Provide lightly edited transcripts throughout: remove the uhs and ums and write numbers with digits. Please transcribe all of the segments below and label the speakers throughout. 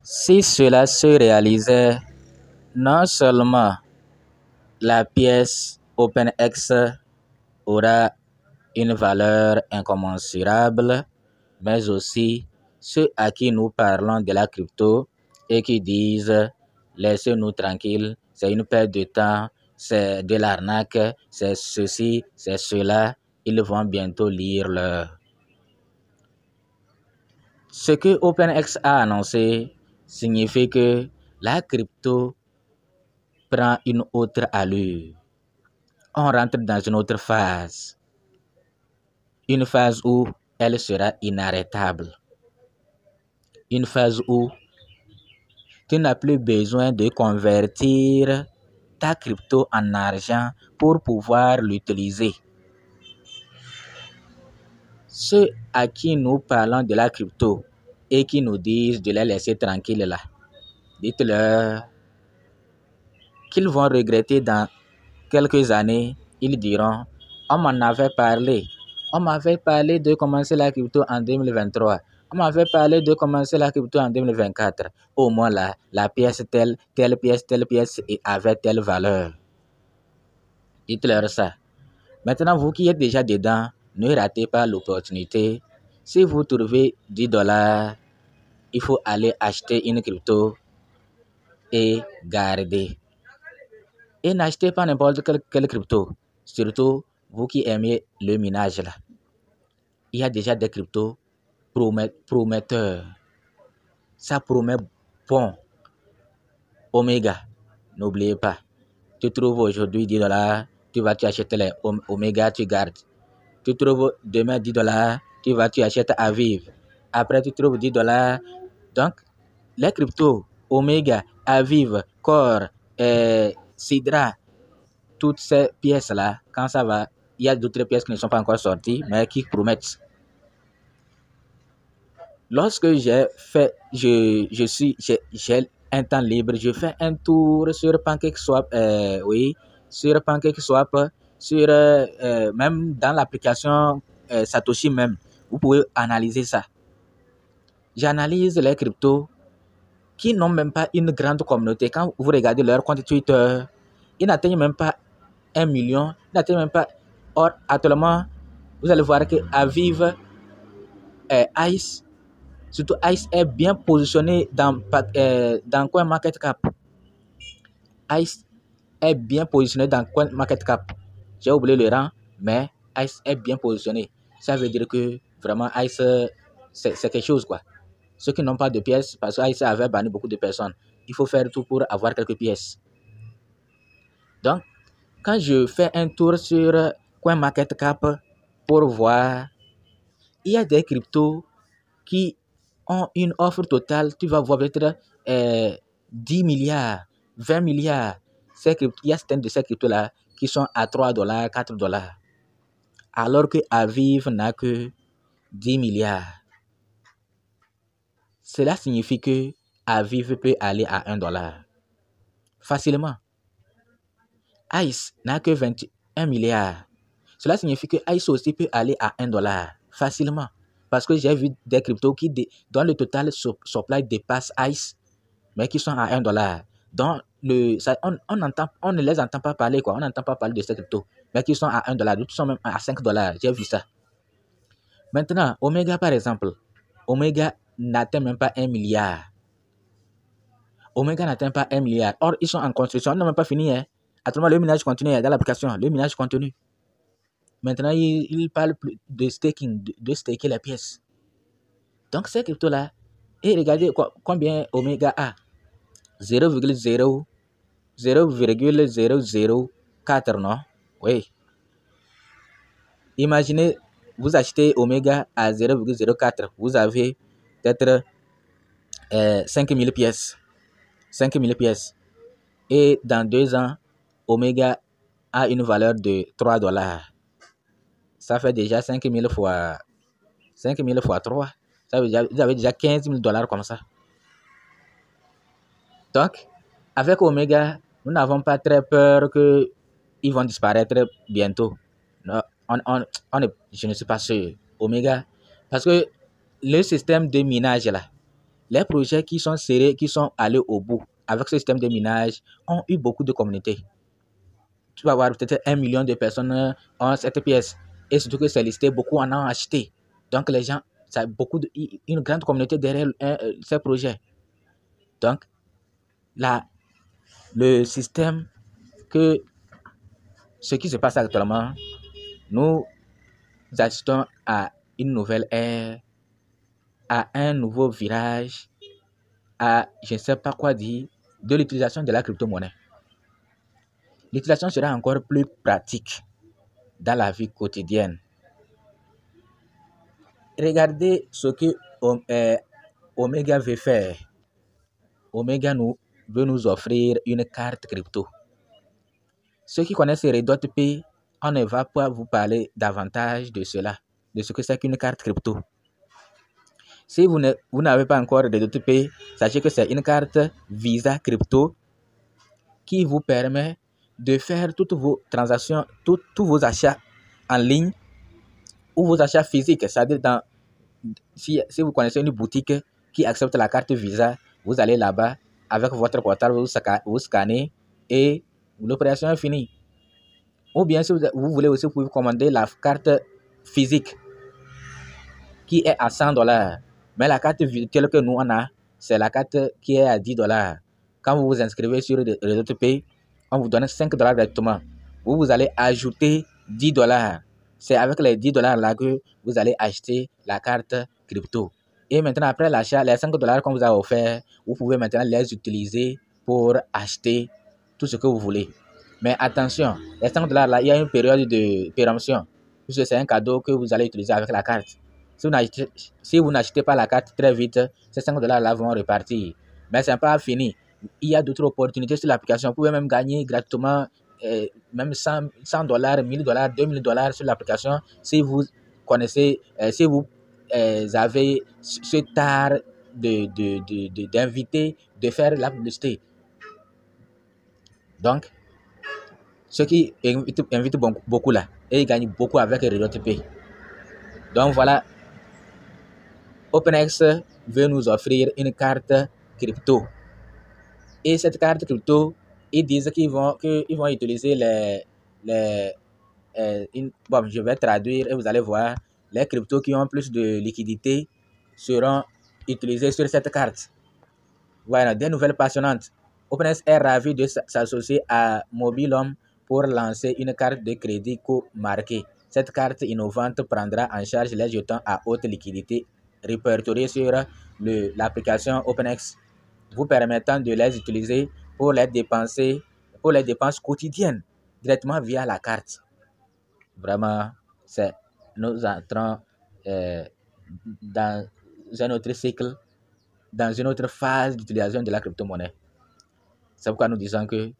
Speaker 1: Si cela se réalisait, non seulement la pièce OpenX aura une valeur incommensurable, mais aussi ceux à qui nous parlons de la crypto et qui disent laissez-nous tranquilles, c'est une perte de temps, c'est de l'arnaque, c'est ceci, c'est cela, ils vont bientôt lire leur. Ce que OpenX a annoncé signifie que la crypto prend une autre allure. On rentre dans une autre phase. Une phase où elle sera inarrêtable. Une phase où tu n'as plus besoin de convertir ta crypto en argent pour pouvoir l'utiliser. Ceux à qui nous parlons de la crypto et qui nous disent de les laisser tranquilles là, dites-leur qu'ils vont regretter dans quelques années. Ils diront, on m'en avait parlé. On m'avait parlé de commencer la crypto en 2023. On m'avait parlé de commencer la crypto en 2024. Au moins là, la pièce telle pièce et avait telle valeur. Dites-leur ça. Maintenant, vous qui êtes déjà dedans, ne ratez pas l'opportunité. Si vous trouvez $10, il faut aller acheter une crypto et garder. Et n'achetez pas n'importe quelle crypto. Surtout, vous qui aimez le minage là. Il y a déjà des cryptos prometteurs. Ça promet bon. Omega, n'oubliez pas. Tu trouves aujourd'hui $10, tu achètes les Omega, tu gardes. Tu trouves demain $10, tu achètes Aviv. Après, tu trouves $10. Donc, les cryptos, Omega, Aviv, Core, Sidra, toutes ces pièces-là, quand ça va, il y a d'autres pièces qui ne sont pas encore sorties, mais qui promettent. Lorsque j'ai un temps libre, je fais un tour sur PancakeSwap, sur PancakeSwap, sur même dans l'application Satoshi même, vous pouvez analyser ça. J'analyse les cryptos qui n'ont même pas une grande communauté. Quand vous regardez leur compte Twitter, ils n'atteignent même pas 1 million, ils n'atteignent même pas. Or, actuellement, vous allez voir que Aviv, Ice, surtout Ice est bien positionné dans CoinMarketCap. Ice est bien positionné dans CoinMarketCap. J'ai oublié le rang, mais Ice est bien positionné. Ça veut dire que vraiment Ice, c'est quelque chose quoi. Ceux qui n'ont pas de pièces, parce que Ice avait banni beaucoup de personnes, il faut faire tout pour avoir quelques pièces. Donc, quand je fais un tour sur CoinMarketCap pour voir, il y a des cryptos qui ont une offre totale, tu vas voir peut-être 10 milliards, 20 milliards. Il y a certaines de ces cryptos-là qui sont à $3, $4. Alors que Aviv n'a que 10 milliards. Cela signifie que Aviv peut aller à $1 facilement. Ice n'a que 21 milliards. Cela signifie que Ice aussi peut aller à $1 facilement. Parce que j'ai vu des cryptos dont le total supply dépasse Ice, mais qui sont à $1. Donc, on ne les entend pas parler, quoi. On n'entend pas parler de ces cryptos, mais qui sont à $1, d'autres sont même à $5. J'ai vu ça. Maintenant, Omega, par exemple. Omega n'atteint même pas 1 milliard. Omega n'atteint pas 1 milliard. Or, ils sont en construction. On n'a même pas fini. Actuellement, le minage continue dans l'application. Le minage continue. Maintenant, il parle de staking, de staker les pièces. Donc, ces cryptos-là, et regardez combien Omega a. 0,004, non? Oui. Imaginez, vous achetez Omega à 0,04. Vous avez peut-être 5000 pièces. 5000 pièces. Et dans 2 ans, Omega a une valeur de $3. Ça fait déjà 5000 fois 3. Ça veut dire, vous avez déjà $15,000 comme ça. Donc, avec Omega, nous n'avons pas très peur qu'ils vont disparaître bientôt. Non, je ne suis pas sûr. Omega, parce que le système de minage là, Les projets qui sont serrés, qui sont allés au bout avec ce système de minage ont eu beaucoup de communautés. Tu vas avoir peut-être 1 million de personnes en cette pièce. Et surtout que c'est listé, beaucoup en ont acheté. Donc les gens, ça a une grande communauté derrière ces projets. Donc, là, le système ce qui se passe actuellement, nous assistons à une nouvelle ère, à un nouveau virage, à je ne sais pas quoi dire, de l'utilisation de la crypto-monnaie. L'utilisation sera encore plus pratique dans la vie quotidienne. Regardez ce que Omega veut faire. Omega veut nous offrir une carte crypto. Ceux qui connaissent Redot Pay, on ne va pas vous parler davantage de cela, de ce que c'est qu'une carte crypto. Si vous n'avez pas encore Redot Pay, sachez que c'est une carte Visa crypto qui vous permet de faire toutes vos transactions, tous vos achats en ligne ou vos achats physiques. C'est-à-dire, si vous connaissez une boutique qui accepte la carte Visa, vous allez là-bas avec votre portable, vous scannez et l'opération est finie. Ou bien si vous voulez aussi, vous pouvez commander la carte physique qui est à $100. Mais la carte virtuelle que nous on a, c'est la carte qui est à $10. Quand vous vous inscrivez sur les autres pays, on vous donne $5 directement. Vous allez ajouter $10. C'est avec les $10 là que vous allez acheter la carte crypto. Et maintenant, après l'achat, les $5 qu'on vous a offert, vous pouvez maintenant les utiliser pour acheter tout ce que vous voulez. Mais attention, les $5 là, il y a une période de péremption, puisque c'est un cadeau que vous allez utiliser avec la carte. Si vous n'achetez pas la carte très vite, ces $5 là vont repartir. Mais ce n'est pas fini. Il y a d'autres opportunités sur l'application. Vous pouvez même gagner gratuitement même $100, $1000, $2000 sur l'application si vous connaissez, si vous avez ce art d'inviter, de faire la publicité. Donc, ceux qui invitent beaucoup là, et ils gagnent beaucoup avec Redot Pay. Donc voilà, OpenX veut nous offrir une carte crypto. Et cette carte crypto, ils disent qu'ils vont utiliser bon, je vais traduire et vous allez voir, les cryptos qui ont plus de liquidité seront utilisés sur cette carte. Voilà, des nouvelles passionnantes. OpenX est ravi de s'associer à Mobilum pour lancer une carte de crédit co-marquée. Cette carte innovante prendra en charge les jetons à haute liquidité répertoriés sur l'application OpenX, vous permettant de les utiliser pour les dépenses quotidiennes directement via la carte. Vraiment, nous entrons dans un autre cycle, dans une autre phase d'utilisation de la crypto-monnaie. C'est pourquoi nous disons que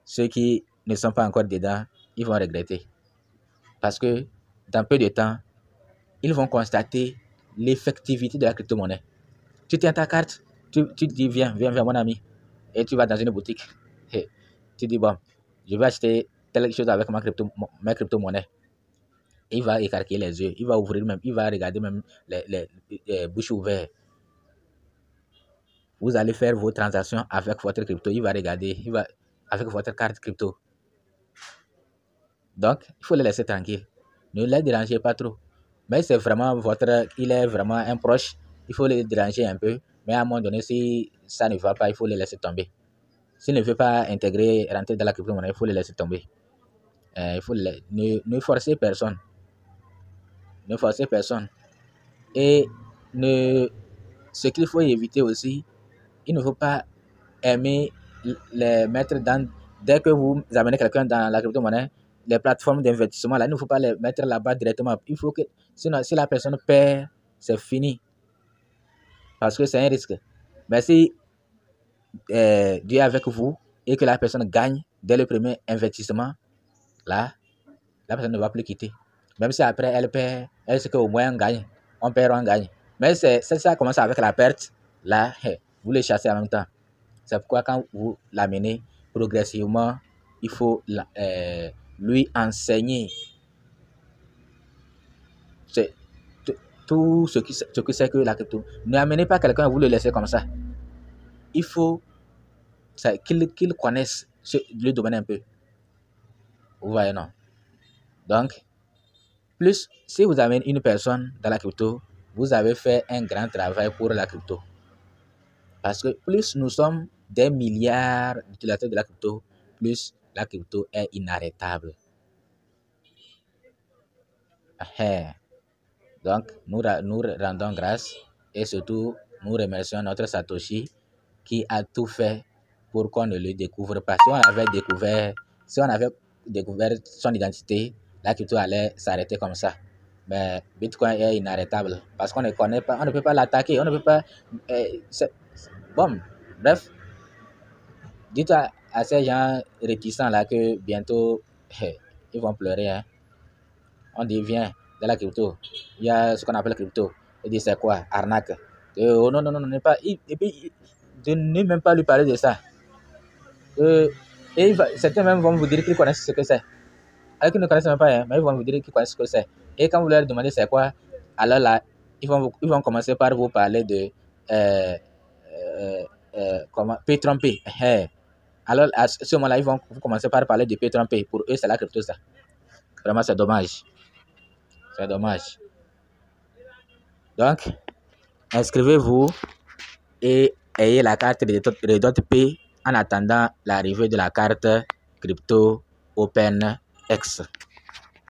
Speaker 1: ceux qui ne sont pas encore dedans, ils vont regretter. Parce que dans peu de temps, ils vont constater l'effectivité de la crypto-monnaie. Tu tiens ta carte, tu dis viens mon ami, et tu vas dans une boutique. Tu dis bon, je vais acheter telle chose avec ma crypto-monnaie. Il va écarquiller les yeux, il va ouvrir même, il va regarder même les bouches ouvertes. Vous allez faire vos transactions avec votre crypto, il va regarder, avec votre carte crypto. Donc, il faut les laisser tranquilles. Ne les dérangez pas trop. Mais c'est vraiment il est vraiment un proche, il faut les déranger un peu. Mais à un moment donné, si ça ne va pas, il faut les laisser tomber. S'il ne veut pas rentrer dans la crypto-monnaie, il faut les laisser tomber. Il faut ne forcer personne. Ne forcer personne. Et ce qu'il faut éviter aussi, il ne faut pas aimer les mettre dès que vous amenez quelqu'un dans la crypto-monnaie, les plateformes d'investissement, là, il ne faut pas les mettre là-bas directement. Il faut que, sinon, si la personne perd, c'est fini. Parce que c'est un risque. Mais si Dieu est avec vous et que la personne gagne dès le premier investissement, là, la personne ne va plus quitter. Même si après elle perd, elle sait qu'au moins on gagne. On perd, on gagne. Mais ça commence avec la perte. Là, vous les chassez en même temps. C'est pourquoi quand vous l'amenez progressivement, il faut lui enseigner. tout ce que c'est que la crypto. N'amenez pas quelqu'un et vous le laissez comme ça. Il faut qu'il connaisse le domaine un peu. Vous voyez, non? Donc, plus si vous avez une personne dans la crypto, vous avez fait un grand travail pour la crypto. Parce que plus nous sommes des milliards d'utilisateurs de la crypto, plus la crypto est inarrêtable. Donc, nous rendons grâce et surtout, nous remercions notre Satoshi qui a tout fait pour qu'on ne le découvre pas. Si on avait découvert son identité, la crypto allait s'arrêter comme ça. Mais Bitcoin est inarrêtable parce qu'on ne connaît pas, on ne peut pas l'attaquer, on ne peut pas. Bon, bref, dites à ces gens réticents là que bientôt ils vont pleurer. Hein. On dit viens dans la crypto, il y a ce qu'on appelle crypto. Il dit c'est quoi? Arnaque. Oh non, n'est pas. Et puis, de ne même pas lui parler de ça. Et certains même vont vous dire qu'ils connaissent ce que c'est. Alors qu'ils ne connaissent même pas, hein, mais ils vont vous dire qu'ils connaissent ce que c'est. Et quand vous leur demandez c'est quoi, alors là, ils vont commencer par vous parler de comment P-Trompé. Alors à ce moment-là, ils vont commencer par parler de P-Trompé. Pour eux, c'est la crypto, ça. Vraiment, c'est dommage. C'est dommage. Donc, inscrivez-vous et ayez la carte Redot P en attendant l'arrivée de la carte crypto OpenX.